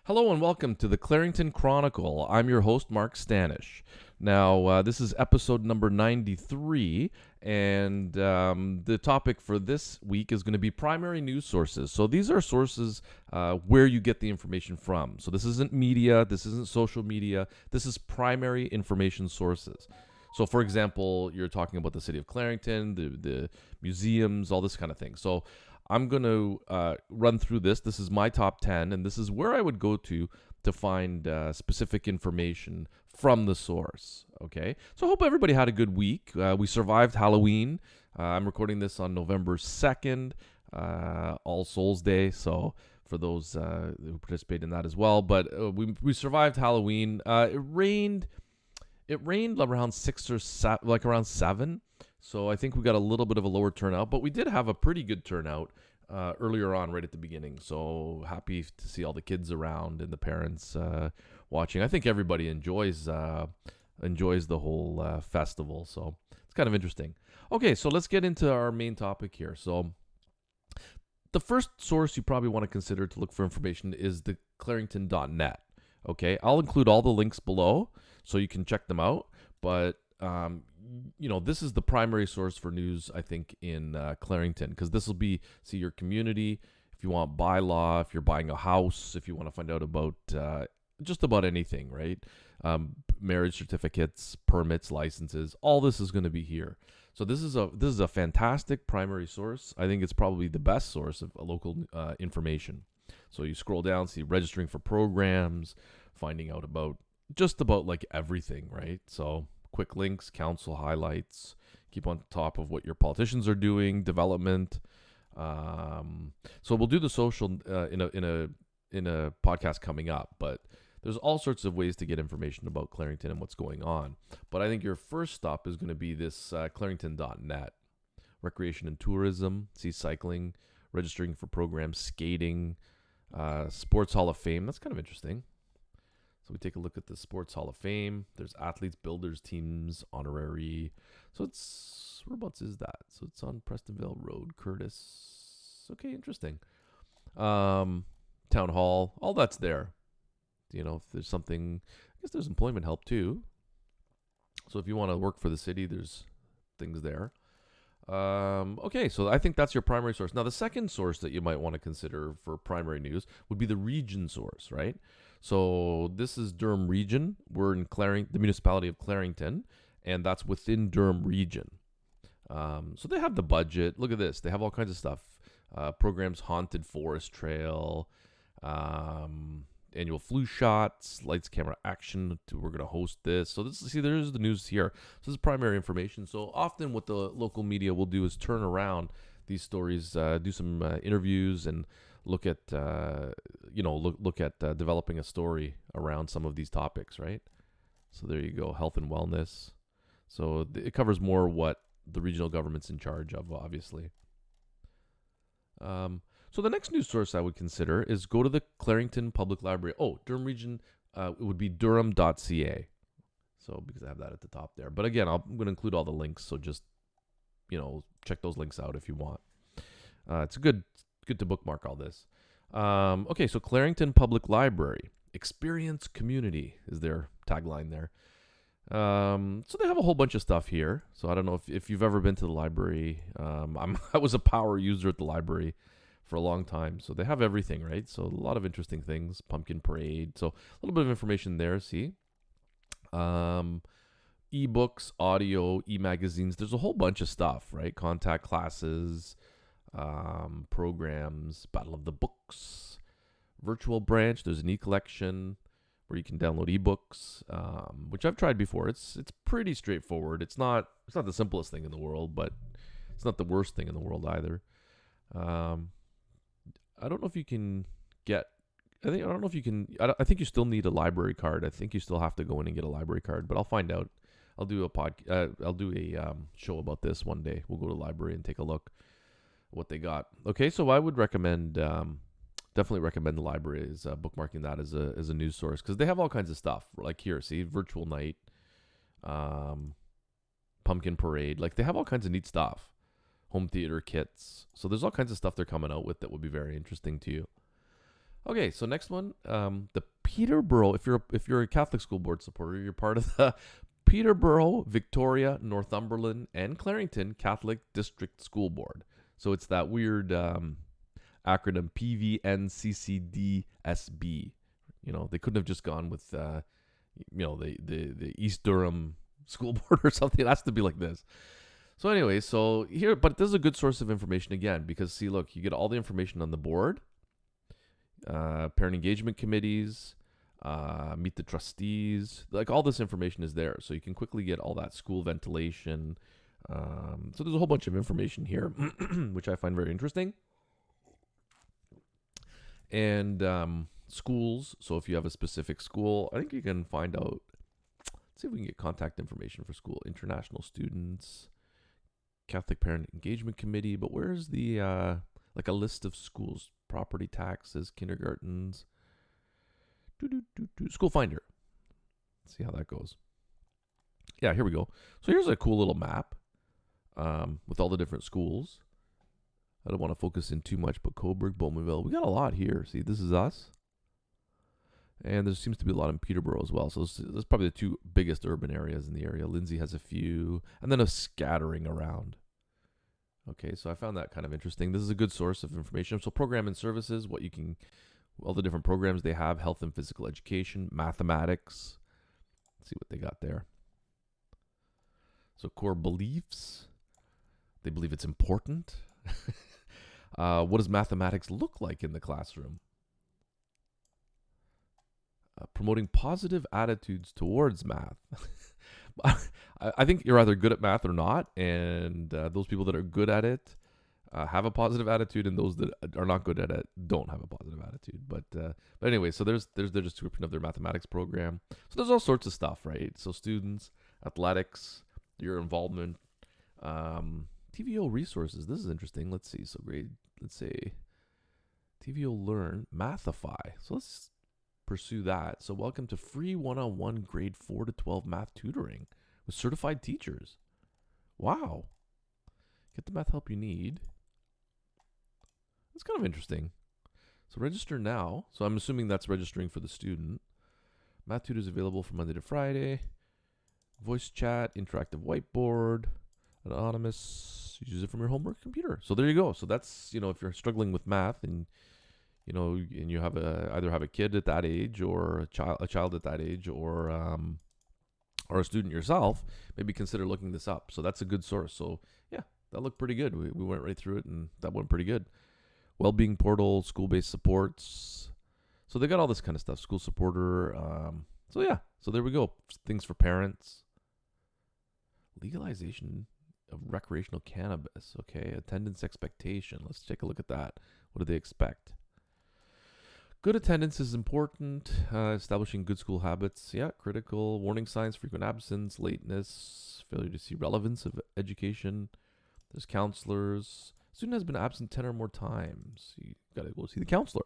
Hello and welcome to the Clarington Chronicle. I'm your host, Mark Stanisz. Now, this is episode number 93, and the topic for this week is going to be primary news sources. So these are sources where you get the information from. So this isn't media, this isn't social media, this is primary information sources. So, for example, you're talking about the city of Clarington, the museums, all this kind of thing. So I'm going to run through this. This is my top 10, and this is where I would go to find specific information from the source. Okay, so I hope everybody had a good week. We survived Halloween. I'm recording this on November 2nd, All Souls Day. So for those who participate in that as well. But we survived Halloween. It rained around 6 or 7, like around 7. So I think we got a little bit of a lower turnout, but we did have a pretty good turnout earlier on, right at the beginning. So happy to see all the kids around and the parents watching. I think everybody enjoys the whole festival. So it's kind of interesting. Okay, so let's get into our main topic here. So the first source you probably want to consider to look for information is the Clarington.net. Okay, I'll include all the links below so you can check them out. But this is the primary source for news, I think, in Clarington, because this will be, your community, if you want bylaw, if you're buying a house, if you want to find out about just about anything, right? Marriage certificates, permits, licenses, all this is going to be here. So this is a fantastic primary source. I think it's probably the best source of local information. So you scroll down, see registering for programs, finding out about just about like everything, right? So quick links, council highlights, keep on top of what your politicians are doing, development. So we'll do the social in a podcast coming up, but there's all sorts of ways to get information about Clarington and what's going on. But I think your first stop is going to be this Clarington.net. Recreation and tourism, see cycling, registering for programs, skating, Sports Hall of Fame. That's kind of interesting. So we take a look at the Sports Hall of Fame. There's athletes, builders, teams, honorary. So whereabouts is that? So it's on Prestonville Road, Curtis. Okay, interesting. Town Hall, all that's there. If there's something, I guess there's employment help too. So if you want to work for the city, there's things there. Okay, so I think that's your primary source. Now, the second source that you might want to consider for primary news would be the region source, right? So this is Durham Region. We're in the municipality of Clarington, and that's within Durham Region. So they have the budget. Look at this. They have all kinds of stuff. Programs, Haunted Forest Trail, annual flu shots, lights, camera, action. We're going to host this. So there's the news here. So this is primary information. So often what the local media will do is turn around these stories, do some interviews, and look at developing a story around some of these topics, right? So there you go, health and wellness. So it covers more what the regional government's in charge of, obviously. So the next news source I would consider is go to the Clarington Public Library. Oh, Durham Region, it would be durham.ca. So because I have that at the top there. But again, I'm going to include all the links, so just, check those links out if you want. It's good to bookmark all this. Okay, so Clarington Public Library. Experience community is their tagline there. So they have a whole bunch of stuff here. So I don't know if you've ever been to the library. I was a power user at the library for a long time. So they have everything, right? So a lot of interesting things. Pumpkin parade. So a little bit of information there, see? E-books, audio, e-magazines. There's a whole bunch of stuff, right? Contact classes, programs, Battle of the Books, virtual branch. There's an e-collection where you can download ebooks, which I've tried before. It's pretty straightforward. It's not the simplest thing in the world, but it's not the worst thing in the world either. I don't know if you can get. I think you still need a library card. I think you still have to go in and get a library card, but I'll find out. I'll do a show about this one day. We'll go to the library and take a look what they got. Okay, so I would definitely recommend the library is bookmarking that as a news source, because they have all kinds of stuff. Like here, see, virtual night, pumpkin parade. Like they have all kinds of neat stuff. Home theater kits. So there's all kinds of stuff they're coming out with that would be very interesting to you. Okay, so next one, the Peterborough. If you're a Catholic school board supporter, you're part of the Peterborough, Victoria, Northumberland, and Clarington Catholic District School Board. So it's that weird acronym PVNCCDSB. They couldn't have just gone with the East Durham School Board or something. It has to be like this. So anyway, but this is a good source of information again, because see, look, you get all the information on the board, parent engagement committees, meet the trustees, like all this information is there. So you can quickly get all that school ventilation. So there's a whole bunch of information here, which I find very interesting. And schools. So if you have a specific school, I think you can find out. Let's see if we can get contact information for school. International students, Catholic Parent Engagement Committee. But where's the like a list of schools? Property taxes, kindergartens. School finder. Let's see how that goes. Yeah, here we go. So here's a cool little map with all the different schools. I don't want to focus in too much, but Coburg, Bowmanville, we got a lot here. See, this is us. And there seems to be a lot in Peterborough as well. So this is probably the two biggest urban areas in the area. Lindsay has a few, and then a scattering around. Okay, so I found that kind of interesting. This is a good source of information. So program and services, all the different programs they have, health and physical education, mathematics. Let's see what they got there. So core beliefs. They believe it's important. What does mathematics look like in the classroom? Promoting positive attitudes towards math. I think you're either good at math or not, and those people that are good at it have a positive attitude, and those that are not good at it don't have a positive attitude. But anyway, so there's their description of their mathematics program. So there's all sorts of stuff, right? So students, athletics, your involvement, TVO resources. This is interesting. Let's see. So let's say TVO Learn Mathify. So let's pursue that. So welcome to free one-on-one grade 4 to 12 math tutoring with certified teachers. Wow. Get the math help you need. That's kind of interesting. So register now. So I'm assuming that's registering for the student. Math tutors available from Monday to Friday. Voice chat, interactive whiteboard, anonymous. Use it from your homework computer. So there you go. So that's, if you're struggling with math and and you have either have a kid at that age or a child at that age or a student yourself, maybe consider looking this up. So that's a good source. So yeah, that looked pretty good. We went right through it and that went pretty good. Wellbeing portal, school-based supports. So they got all this kind of stuff. School supporter. So yeah, so there we go. Things for parents. Legalization of recreational cannabis. Okay, attendance expectation. Let's take a look at that. What do they expect? Good attendance is important. Establishing good school habits. Yeah, critical. Warning signs, frequent absence, lateness, failure to see relevance of education. There's counselors. Student has been absent 10 or more times. You got to go see the counselor.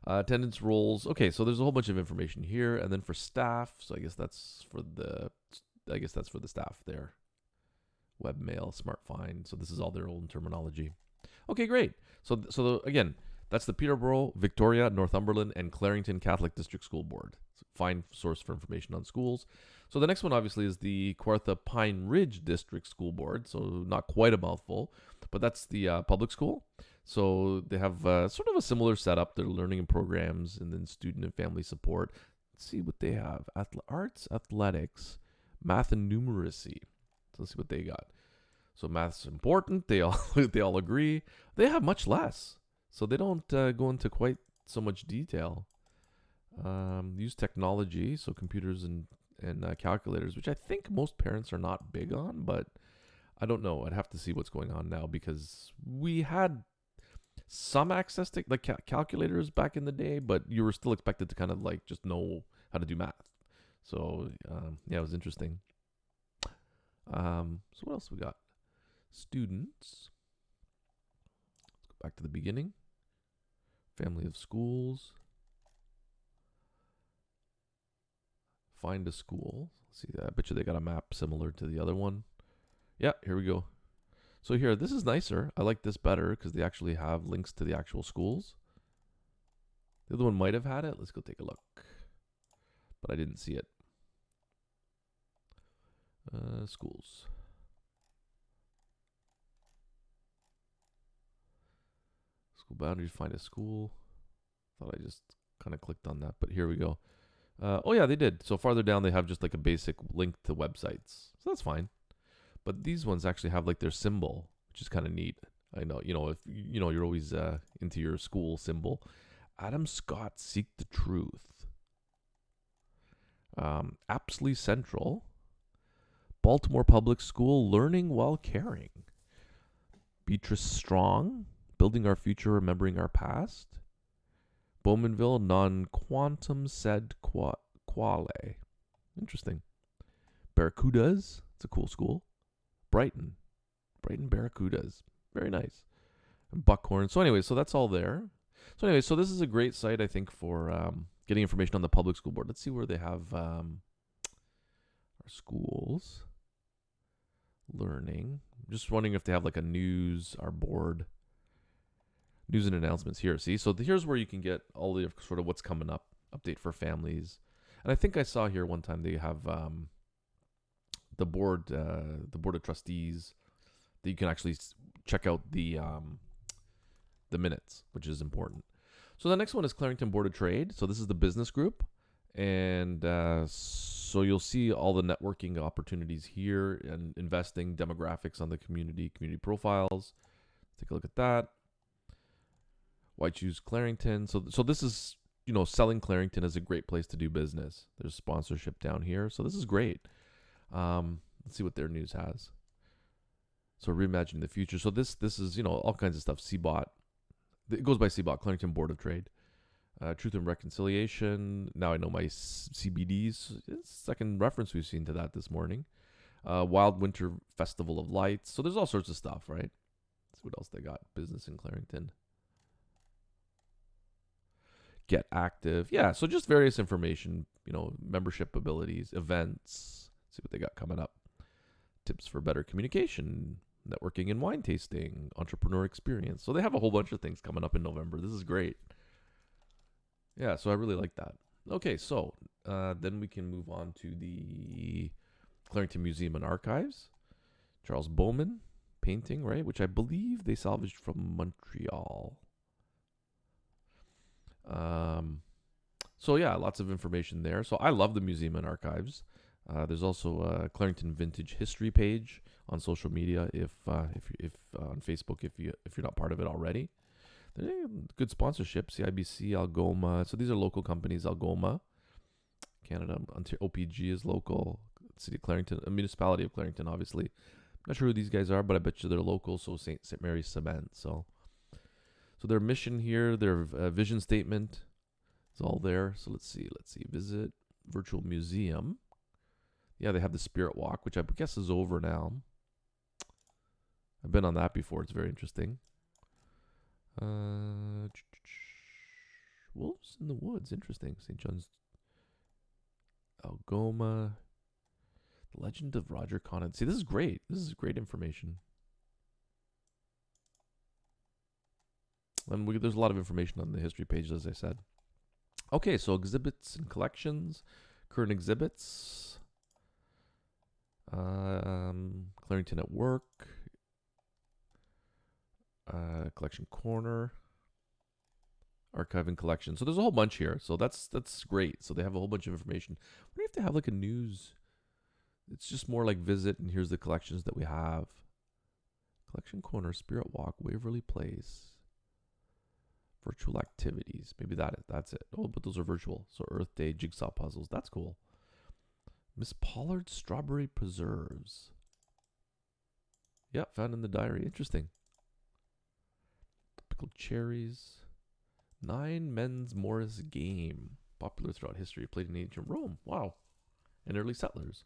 Attendance roles. Okay, so there's a whole bunch of information here. And then for staff, so I guess that's for the staff there. Webmail, Smart Find. So this is all their own terminology. Okay, great. So again, that's the Peterborough, Victoria, Northumberland, and Clarington Catholic District School Board. Fine source for information on schools. So the next one, obviously, is the Kawartha Pine Ridge District School Board. So not quite a mouthful, but that's the public school. So they have sort of a similar setup. Their learning and programs, and then student and family support. Let's see what they have. Arts, athletics, math, and numeracy. So let's see what they got. So math's important. They all agree. They have much less. So they don't go into quite so much detail. Use technology, so computers and calculators, which I think most parents are not big on, but I don't know. I'd have to see what's going on now because we had some access to calculators back in the day, but you were still expected to kind of just know how to do math. So yeah, it was interesting. So what else we got? Students. Let's go back to the beginning. Family of schools. Find a school. Let's see, I bet you they got a map similar to the other one. Yeah, here we go. So here, this is nicer. I like this better because they actually have links to the actual schools. The other one might have had it. Let's go take a look. But I didn't see it. Schools. School boundaries, find a school. Thought I just kind of clicked on that, but here we go. Oh yeah, they did. So farther down, they have just like a basic link to websites. So that's fine. But these ones actually have like their symbol, which is kind of neat. I know, if you're always into your school symbol. Adam Scott Seek the Truth. Apsley Central. Baltimore Public School, Learning While Caring. Beatrice Strong, Building Our Future, Remembering Our Past. Bowmanville, Non Quantum Sed Quale. Interesting. Barracudas, it's a cool school. Brighton Barracudas, very nice. And Buckhorn. So anyway, so that's all there. So this is a great site, I think, for getting information on the public school board. Let's see where they have our schools. Learning. I'm just wondering if they have like a news, our board. News and announcements here. See, so here's where you can get all the sort of what's coming up, update for families. And I think I saw here one time they have the board of trustees that you can actually check out the minutes, which is important. So the next one is Clarington Board of Trade. So this is the business group, and so you'll see all the networking opportunities here and investing demographics on the community profiles. Take a look at that. Why choose Clarington? So this is, selling Clarington is a great place to do business. There's sponsorship down here. So this is great. Let's see what their news has. So reimagining the future. So this is, all kinds of stuff. CBOT. It goes by CBOT, Clarington Board of Trade. Truth and Reconciliation. Now I know my CBDs. It's the second reference we've seen to that this morning. Wild Winter Festival of Lights. So there's all sorts of stuff, right? Let's see what else they got. Business in Clarington. Get active. Yeah, so just various information, membership abilities, events. See what they got coming up. Tips for better communication, networking and wine tasting, entrepreneur experience. So they have a whole bunch of things coming up in November. This is great. Yeah, so I really like that. Okay, so then we can move on to the Clarington Museum and Archives. Charles Bowman painting, right? Which I believe they salvaged from Montreal. So yeah, lots of information there. So I love the Museum and Archives. There's also a Clarington Vintage History page on social media. If on Facebook, if you're not part of it already, good sponsorship. CIBC, Algoma. So these are local companies. Algoma, Canada. OPG is local. City of Clarington, a municipality of Clarington, obviously. Not sure who these guys are, but I bet you they're local. So St. Mary's Cement. So their mission here, their vision statement is all there. So let's see. Visit virtual museum. Yeah, they have the Spirit Walk, which I guess is over now. I've been on that before. It's very interesting. Wolves in the Woods. Interesting. St. John's. Algoma. The Legend of Roger Conant. See, this is great. This is great information. And there's a lot of information on the history page, as I said. Okay, so exhibits and collections. Current exhibits. Clarington at Work. Collection Corner. Archive and collection. So there's a whole bunch here. So that's great. So they have a whole bunch of information. What do you have to have like a news? It's just more like visit, and here's the collections that we have. Collection Corner, Spirit Walk, Waverly Place. Virtual activities. Maybe that's it. Oh, but those are virtual. So Earth Day, jigsaw puzzles. That's cool. Miss Pollard's Strawberry Preserves. Yeah, found in the diary. Interesting. Pickled cherries. 9 Men's Morris Game. Popular throughout history. Played in ancient Rome. Wow. And early settlers.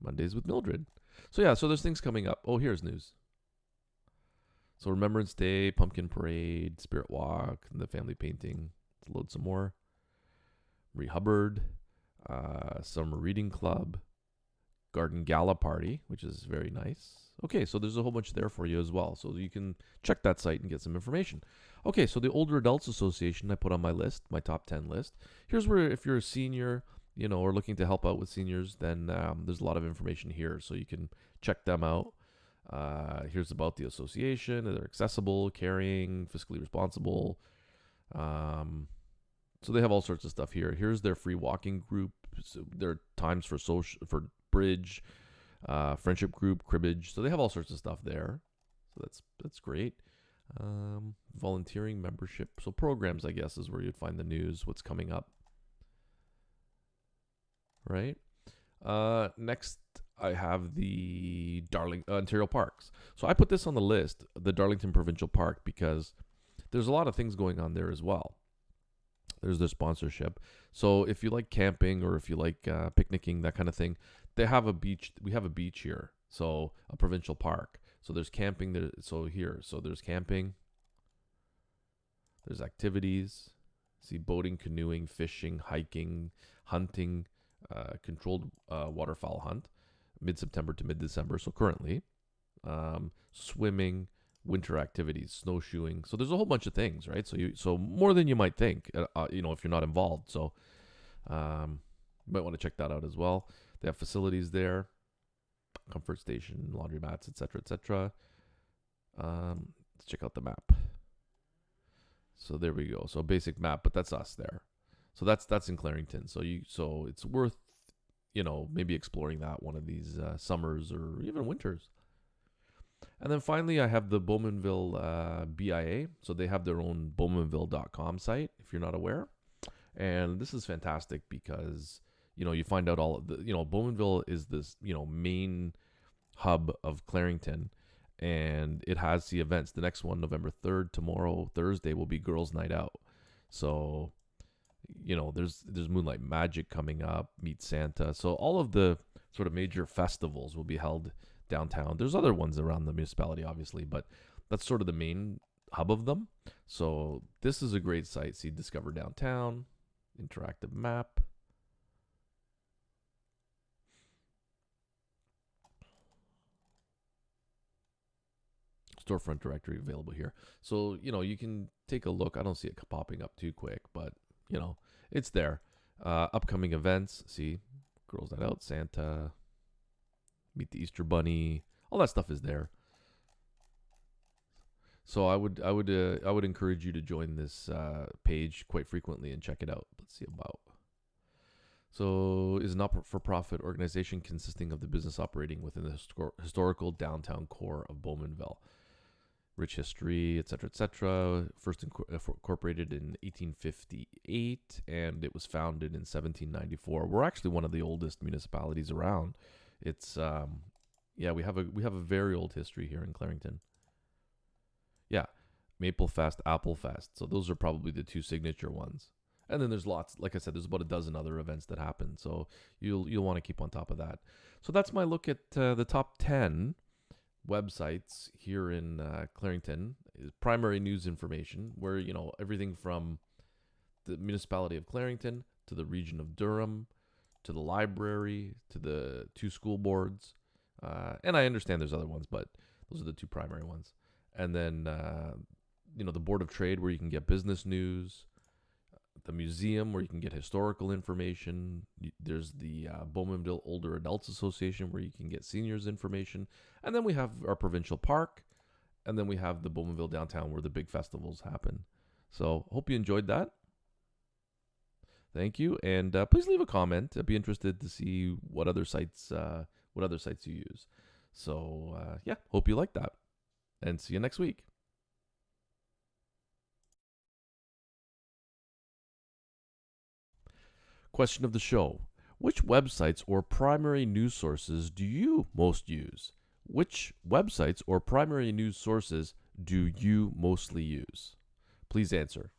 Mondays with Mildred. So yeah, so there's things coming up. Oh, here's news. So Remembrance Day, Pumpkin Parade, Spirit Walk, and the family painting. Let's load some more. Marie Hubbard. Summer Reading Club. Garden Gala Party, which is very nice. Okay, so there's a whole bunch there for you as well. So you can check that site and get some information. Okay, so the Older Adults Association I put on my list, my top 10 list. Here's where if you're a senior, or looking to help out with seniors, then there's a lot of information here. So you can check them out. Here's about the association. They're accessible, caring, fiscally responsible. So they have all sorts of stuff here. Here's their free walking group. So their times for bridge, friendship group, cribbage. So they have all sorts of stuff there. So that's great. Volunteering, membership. So programs, I guess, is where you'd find the news, what's coming up. Right. Next, I have the Ontario Parks. So I put this on the list, the Darlington Provincial Park, because there's a lot of things going on there as well. There's their sponsorship. So if you like camping or if you like picnicking, that kind of thing, they have a beach. We have a beach here. So a provincial park. So there's camping there. So there's camping. There's activities. See boating, canoeing, fishing, hiking, hunting, controlled waterfowl hunt, mid-September to mid-December. So currently, swimming, winter activities, snowshoeing. So there's a whole bunch of things, right? So more than you might think, if you're not involved. So you might want to check that out as well. They have facilities there, comfort station, laundromats, etc., etc. Let's check out the map. So there we go. So basic map, but that's us there. So that's in Clarington. So it's worth, maybe exploring that one of these summers or even winters. And then finally, I have the Bowmanville BIA. So they have their own Bowmanville.com site, if you're not aware. And this is fantastic because, you find out all of the, Bowmanville is this, main hub of Clarington. And it has the events. The next one, November 3rd, tomorrow, Thursday, will be Girls' Night Out. So, there's Moonlight Magic coming up, Meet Santa. So all of the sort of major festivals will be held downtown. There's other ones around the municipality, obviously, but that's sort of the main hub of them. So this is a great site. See, Discover Downtown, interactive map. Storefront directory available here. So, you can take a look. I don't see it popping up too quick, but, it's there. Upcoming events. See, Girls Night Out, Santa, Meet the Easter Bunny. All that stuff is there. So I would encourage you to join this page quite frequently and check it out. Let's see about. So is a not-for-profit organization consisting of the business operating within the historical downtown core of Bowmanville. Rich history, etc., etc. First incorporated in 1858, and it was founded in 1794. We're actually one of the oldest municipalities around. It's we have a very old history here in Clarington. Yeah, Maple Fest, Apple Fest. So those are probably the two signature ones. And then there's lots. Like I said, there's about a dozen other events that happen. So you'll want to keep on top of that. So that's my look at the top 10 websites here in Clarington. Is primary news information, where everything from the municipality of Clarington to the region of Durham to the library to the two school boards, and I understand there's other ones, but those are the two primary ones. And then the Board of Trade, where you can get business news. The museum, where you can get historical information. There's the Bowmanville Older Adults Association, where you can get seniors information. And then we have our provincial park. And then we have the Bowmanville downtown, where the big festivals happen. So hope you enjoyed that. Thank you. And please leave a comment. I'd be interested to see what other sites you use. So hope you like that. And see you next week. Question of the show. Which websites or primary news sources do you most use? Which websites or primary news sources do you mostly use? Please answer.